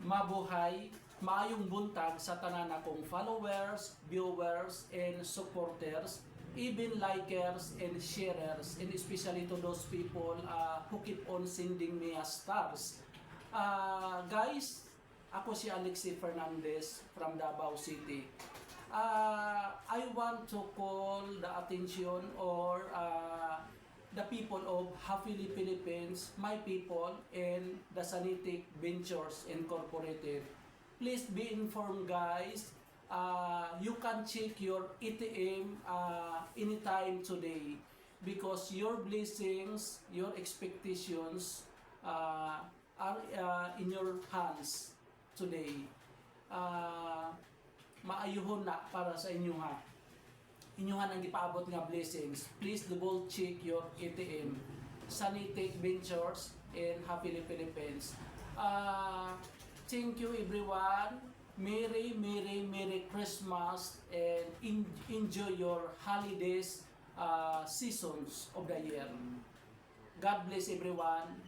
mabuhay, maayong buntag sa tanan akong followers, viewers, and supporters, even likers and sharers, and especially to those people who keep on sending me stars. Guys, ako si Alexi Fernandez from Davao City. I want to call the attention or the people of Hafili Philippines, my people, and the Sanitic Ventures Incorporated. Please be informed, guys. You can check your ATM anytime today because your blessings, your expectations are in your hands today. Maayuhon na para sa inyo ha. Inyuhan ang ipaabot nga blessings. Please double check your ATM. Sanitic Ventures in Happy Philippines. Thank you everyone. Merry Christmas and enjoy your holidays seasons of the year. God bless everyone.